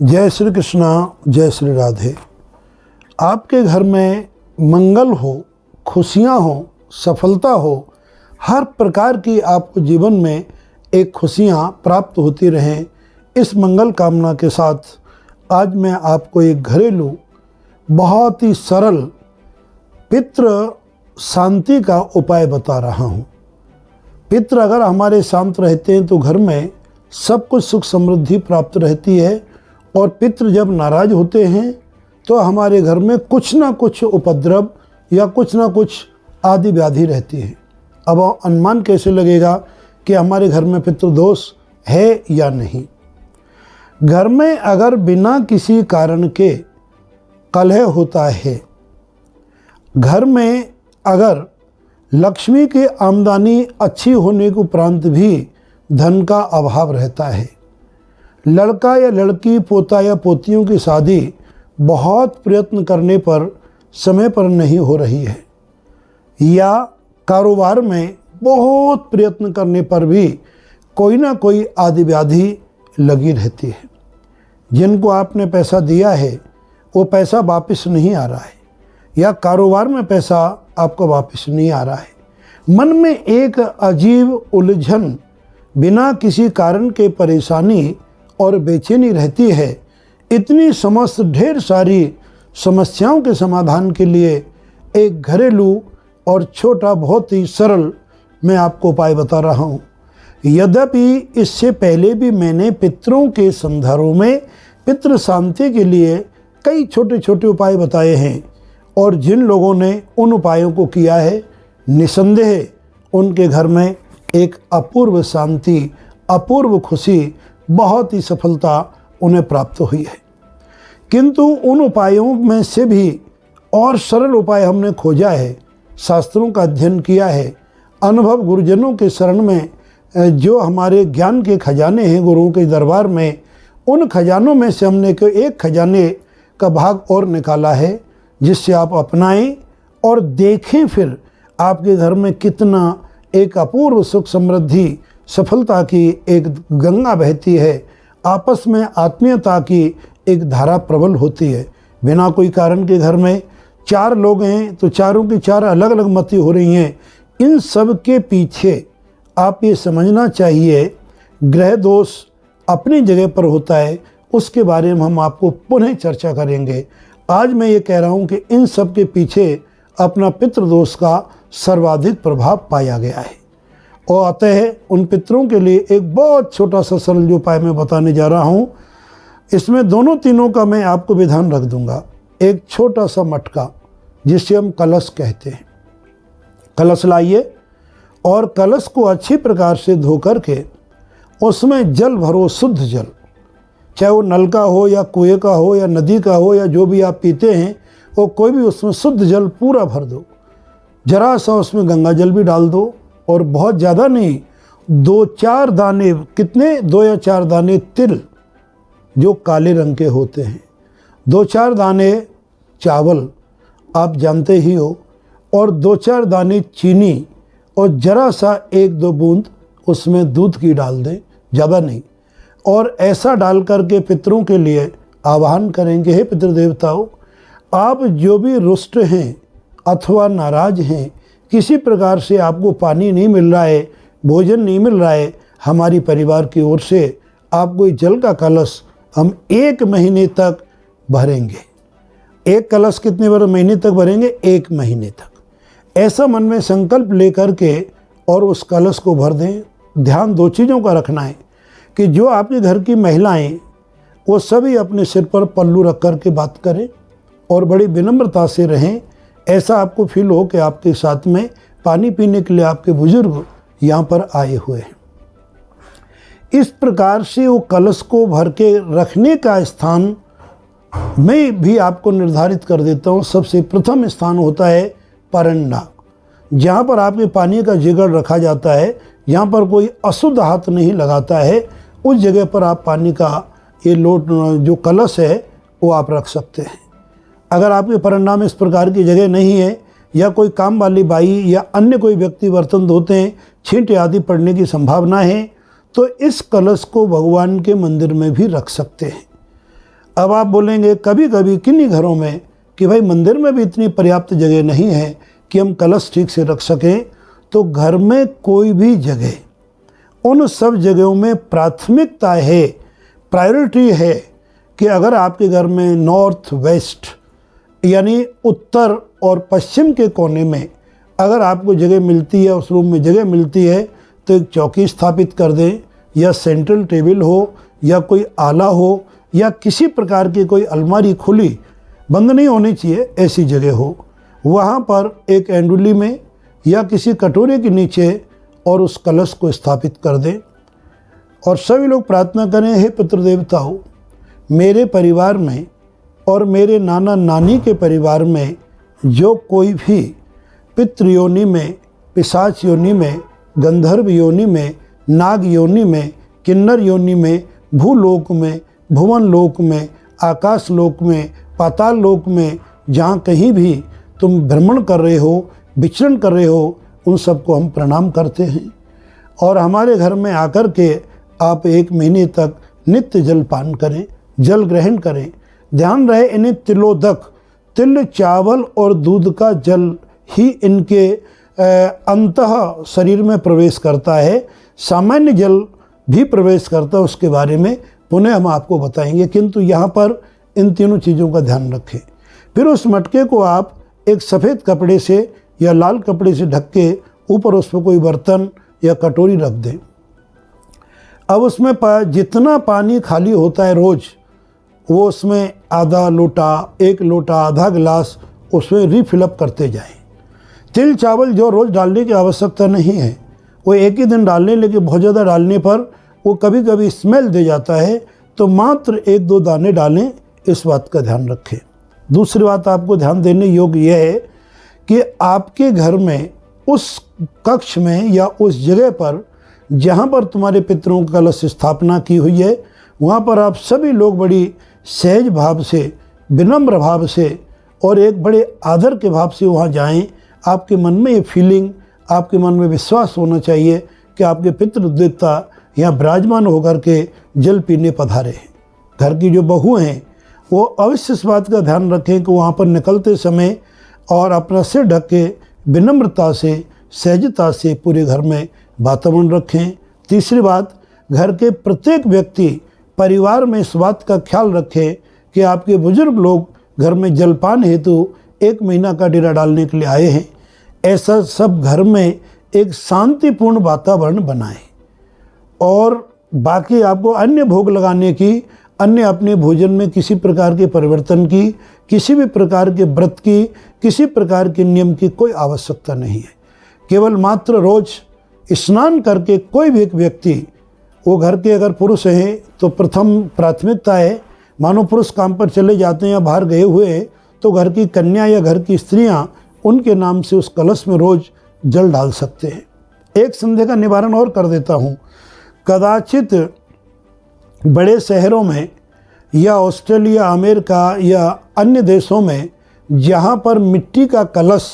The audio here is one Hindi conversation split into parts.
जय श्री कृष्णा, जय श्री राधे। आपके घर में मंगल हो, खुशियां हो, सफलता हो, हर प्रकार की आपको जीवन में एक खुशियां प्राप्त होती रहें, इस मंगल कामना के साथ आज मैं आपको एक घरेलू बहुत ही सरल पितृ शांति का उपाय बता रहा हूं। पितृ अगर हमारे शांत रहते हैं तो घर में सब कुछ सुख समृद्धि प्राप्त रहती है, और पितृ जब नाराज होते हैं तो हमारे घर में कुछ ना कुछ उपद्रव या कुछ ना कुछ आदि व्याधि रहती है। अब अनुमान कैसे लगेगा कि हमारे घर में पितृदोष है या नहीं। घर में अगर बिना किसी कारण के कलह होता है, घर में अगर लक्ष्मी की आमदनी अच्छी होने के उपरांत भी धन का अभाव रहता है, लड़का या लड़की, पोता या पोतियों की शादी बहुत प्रयत्न करने पर समय पर नहीं हो रही है, या कारोबार में बहुत प्रयत्न करने पर भी कोई ना कोई आदि व्याधि लगी रहती है, जिनको आपने पैसा दिया है वो पैसा वापस नहीं आ रहा है, या कारोबार में पैसा आपको वापस नहीं आ रहा है, मन में एक अजीब उलझन, बिना किसी कारण के परेशानी और बेचैनी रहती है। इतनी समस्त ढेर सारी समस्याओं के समाधान के लिए एक घरेलू और छोटा बहुत ही सरल मैं आपको उपाय बता रहा हूँ। यद्यपि इससे पहले भी मैंने पितरों के संदर्भ में पितृ शांति के लिए कई छोटे छोटे उपाय बताए हैं, और जिन लोगों ने उन उपायों को किया है निसंदेह उनके घर में एक अपूर्व शांति, अपूर्व खुशी, बहुत ही सफलता उन्हें प्राप्त हुई है। किंतु उन उपायों में से भी और सरल उपाय हमने खोजा है, शास्त्रों का अध्ययन किया है, अनुभव गुरुजनों के शरण में जो हमारे ज्ञान के खजाने हैं गुरुओं के दरबार में, उन खजानों में से हमने एक खजाने का भाग और निकाला है, जिससे आप अपनाएं और देखें फिर आपके घर में कितना एक अपूर्व सुख समृद्धि सफलता की एक गंगा बहती है, आपस में आत्मीयता की एक धारा प्रबल होती है। बिना कोई कारण के घर में चार लोग हैं तो चारों की चार अलग अलग मति हो रही हैं। इन सब के पीछे आप ये समझना चाहिए ग्रह दोष अपनी जगह पर होता है, उसके बारे में हम आपको पुनः चर्चा करेंगे। आज मैं ये कह रहा हूँ कि इन सब के पीछे अपना पितृदोष का सर्वाधिक प्रभाव पाया गया है, और अतः उन पितरों के लिए एक बहुत छोटा सा सरल जो उपाय मैं बताने जा रहा हूँ, इसमें दोनों तीनों का मैं आपको विधान रख दूंगा। एक छोटा सा मटका जिसे हम कलश कहते हैं, कलश लाइए और कलश को अच्छी प्रकार से धो करके उसमें जल भरो, शुद्ध जल, चाहे वो नल का हो या कुएं का हो या नदी का हो या जो भी आप पीते हैं, वो कोई भी उसमें शुद्ध जल पूरा भर दो। जरा सा उसमें गंगा जल भी डाल दो, और बहुत ज़्यादा नहीं, 2-4 दाने, कितने 2 या 4 दाने तिल जो काले रंग के होते हैं, 2-4 दाने चावल आप जानते ही हो, और 2-4 दाने चीनी, और ज़रा सा 1-2 बूंद उसमें दूध की डाल दें, ज़्यादा नहीं। और ऐसा डाल करके पितरों के लिए आवाहन करेंगे, हे पितृदेवताओं, आप जो भी रुष्ट हैं अथवा नाराज हैं, किसी प्रकार से आपको पानी नहीं मिल रहा है, भोजन नहीं मिल रहा है, हमारी परिवार की ओर से आपको जल का कलश हम 1 महीने तक भरेंगे। एक कलश कितने महीने तक भरेंगे? 1 महीने तक। ऐसा मन में संकल्प लेकर के और उस कलश को भर दें। ध्यान 2 चीज़ों का रखना है कि जो आपके घर की महिलाएं वो सभी अपने सिर पर पल्लू रख कर के बात करें और बड़ी विनम्रता से रहें। ऐसा आपको फील हो कि आपके साथ में पानी पीने के लिए आपके बुजुर्ग यहाँ पर आए हुए हैं। इस प्रकार से वो कलश को भर के रखने का स्थान मैं भी आपको निर्धारित कर देता हूँ। सबसे प्रथम स्थान होता है परंडा, जहाँ पर आपके पानी का जिगर रखा जाता है, यहाँ पर कोई अशुद्ध हाथ नहीं लगाता है, उस जगह पर आप पानी का ये लोट जो कलश है वो आप रख सकते हैं। अगर आपके परंडा में इस प्रकार की जगह नहीं है, या कोई काम वाली बाई या अन्य कोई व्यक्ति बर्तन धोते हैं, छींटे आदि पड़ने की संभावना है, तो इस कलश को भगवान के मंदिर में भी रख सकते हैं। अब आप बोलेंगे कभी कभी किन्हीं घरों में कि भाई मंदिर में भी इतनी पर्याप्त जगह नहीं है कि हम कलश ठीक से रख सकें, तो घर में कोई भी जगह, उन सब जगहों में प्राथमिकता है, प्रायोरिटी है कि अगर आपके घर में नॉर्थ वेस्ट यानी उत्तर और पश्चिम के कोने में अगर आपको जगह मिलती है, उस रूम में जगह मिलती है, तो एक चौकी स्थापित कर दें, या सेंट्रल टेबल हो, या कोई आला हो, या किसी प्रकार की कोई अलमारी खुली बंद नहीं होनी चाहिए ऐसी जगह हो, वहाँ पर एक एंडुली में या किसी कटोरे के नीचे और उस कलश को स्थापित कर दें। और सभी लोग प्रार्थना करें, हे पितृदेवताओं, मेरे परिवार में और मेरे नाना नानी के परिवार में जो कोई भी पितृ योनि में, पिशाच योनि में, गंधर्व योनि में, नाग योनि में, किन्नर योनि में, भूलोक में, भुवन लोक में, आकाश लोक में, पाताल लोक में, जहाँ कहीं भी तुम भ्रमण कर रहे हो, विचरण कर रहे हो, उन सबको हम प्रणाम करते हैं। और हमारे घर में आकर के आप 1 महीने तक नित्य जल पान करें, जल ग्रहण करें। ध्यान रहे, इन्हें तिलोदक, तिल, चावल और दूध का जल ही इनके अंतः शरीर में प्रवेश करता है। सामान्य जल भी प्रवेश करता है, उसके बारे में पुनः हम आपको बताएंगे, किंतु यहाँ पर इन तीनों चीज़ों का ध्यान रखें। फिर उस मटके को आप एक सफ़ेद कपड़े से या लाल कपड़े से ढक के ऊपर उस पर कोई बर्तन या कटोरी रख दें। अब उसमें जितना पानी खाली होता है रोज़, वो उसमें आधा लोटा, 1 लोटा, आधा गिलास उसमें रिफिलअप करते जाएं। तिल चावल जो रोज़ डालने की आवश्यकता नहीं है, वो एक ही दिन डालने, लेकिन बहुत ज़्यादा डालने पर वो कभी कभी स्मेल दे जाता है, तो मात्र 1-2 दाने डालें, इस बात का ध्यान रखें। दूसरी बात आपको ध्यान देने योग्य यह है कि आपके घर में उस कक्ष में या उस जगह पर जहाँ पर तुम्हारे पितरों की कलश स्थापना की हुई है, वहाँ पर आप सभी लोग बड़ी सहज भाव से, विनम्र भाव से और एक बड़े आदर के भाव से वहाँ जाएं। आपके मन में ये फीलिंग, आपके मन में विश्वास होना चाहिए कि आपके पितृदेवता यहाँ विराजमान होकर के जल पीने पधारे हैं। घर की जो बहू हैं वो अवश्य इस बात का ध्यान रखें कि वहाँ पर निकलते समय और अपना सिर ढक के विनम्रता से, सहजता से पूरे घर में वातावरण रखें। तीसरी बात, घर के प्रत्येक व्यक्ति परिवार में इस बात का ख्याल रखें कि आपके बुजुर्ग लोग घर में जलपान हेतु 1 महीना का डेरा डालने के लिए आए हैं। ऐसा सब घर में एक शांतिपूर्ण वातावरण बनाएं। और बाकी आपको अन्य भोग लगाने की, अन्य अपने भोजन में किसी प्रकार के परिवर्तन की, किसी भी प्रकार के व्रत की, किसी प्रकार के नियम की कोई आवश्यकता नहीं है। केवल मात्र रोज स्नान करके कोई भी एक व्यक्ति, वो घर के अगर पुरुष हैं तो प्रथम प्राथमिकता है, मानो पुरुष काम पर चले जाते हैं या बाहर गए हुए हैं, तो घर की कन्या या घर की स्त्रियां उनके नाम से उस कलश में रोज जल डाल सकते हैं। एक संदेह का निवारण और कर देता हूँ, कदाचित बड़े शहरों में या ऑस्ट्रेलिया, अमेरिका या अन्य देशों में जहाँ पर मिट्टी का कलश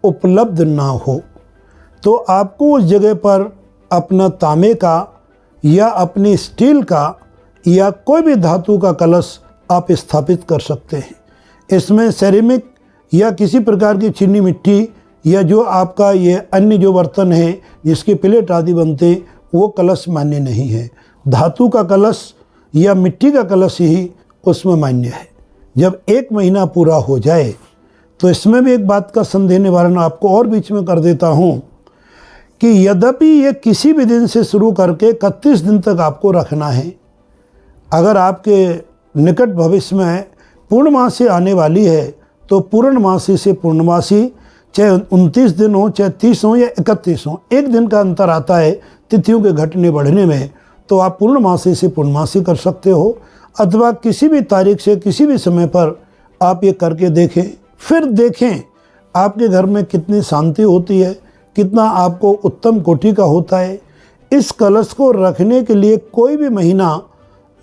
उपलब्ध ना हो, तो आपको उस जगह पर अपना तांबे का या अपनी स्टील का या कोई भी धातु का कलश आप स्थापित कर सकते हैं। इसमें सेरेमिक या किसी प्रकार की चीनी मिट्टी या जो आपका ये अन्य जो बर्तन है जिसके प्लेट आदि बनते, वो कलश मान्य नहीं है। धातु का कलश या मिट्टी का कलश ही उसमें मान्य है। जब 1 महीना पूरा हो जाए तो इसमें भी एक बात का संदेह निवारण आपको और बीच में कर देता हूँ कि यद्यपि ये किसी भी दिन से शुरू करके 31 दिन तक आपको रखना है। अगर आपके निकट भविष्य में पूर्णमासी आने वाली है तो पूर्णमासी से पूर्णमासी, चाहे 29 दिन हो, चाहे 30 हो या 31 हो, 1 दिन का अंतर आता है तिथियों के घटने बढ़ने में, तो आप पूर्णमासी से पूर्णमासी कर सकते हो, अथवा किसी भी तारीख से किसी भी समय पर आप ये करके देखें। फिर देखें आपके घर में कितनी शांति होती है, कितना आपको उत्तम कोटि का होता है। इस कलश को रखने के लिए कोई भी महीना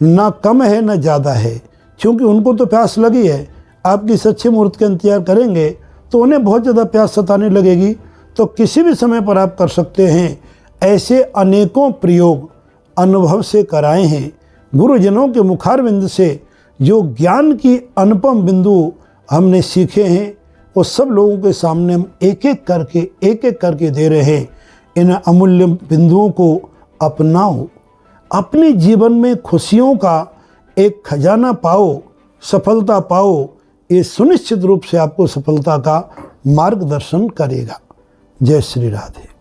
ना कम है ना ज़्यादा है, क्योंकि उनको तो प्यास लगी है। आप किस अच्छे मुहूर्त का इंतजार करेंगे तो उन्हें बहुत ज़्यादा प्यास सताने लगेगी, तो किसी भी समय पर आप कर सकते हैं। ऐसे अनेकों प्रयोग अनुभव से कराए हैं, गुरुजनों के मुखारविंद से जो ज्ञान की अनुपम बिंदु हमने सीखे हैं वो सब लोगों के सामने हम एक एक करके दे रहे हैं। इन अमूल्य बिंदुओं को अपनाओ, अपने जीवन में खुशियों का एक खजाना पाओ, सफलता पाओ। ये सुनिश्चित रूप से आपको सफलता का मार्गदर्शन करेगा। जय श्री राधे।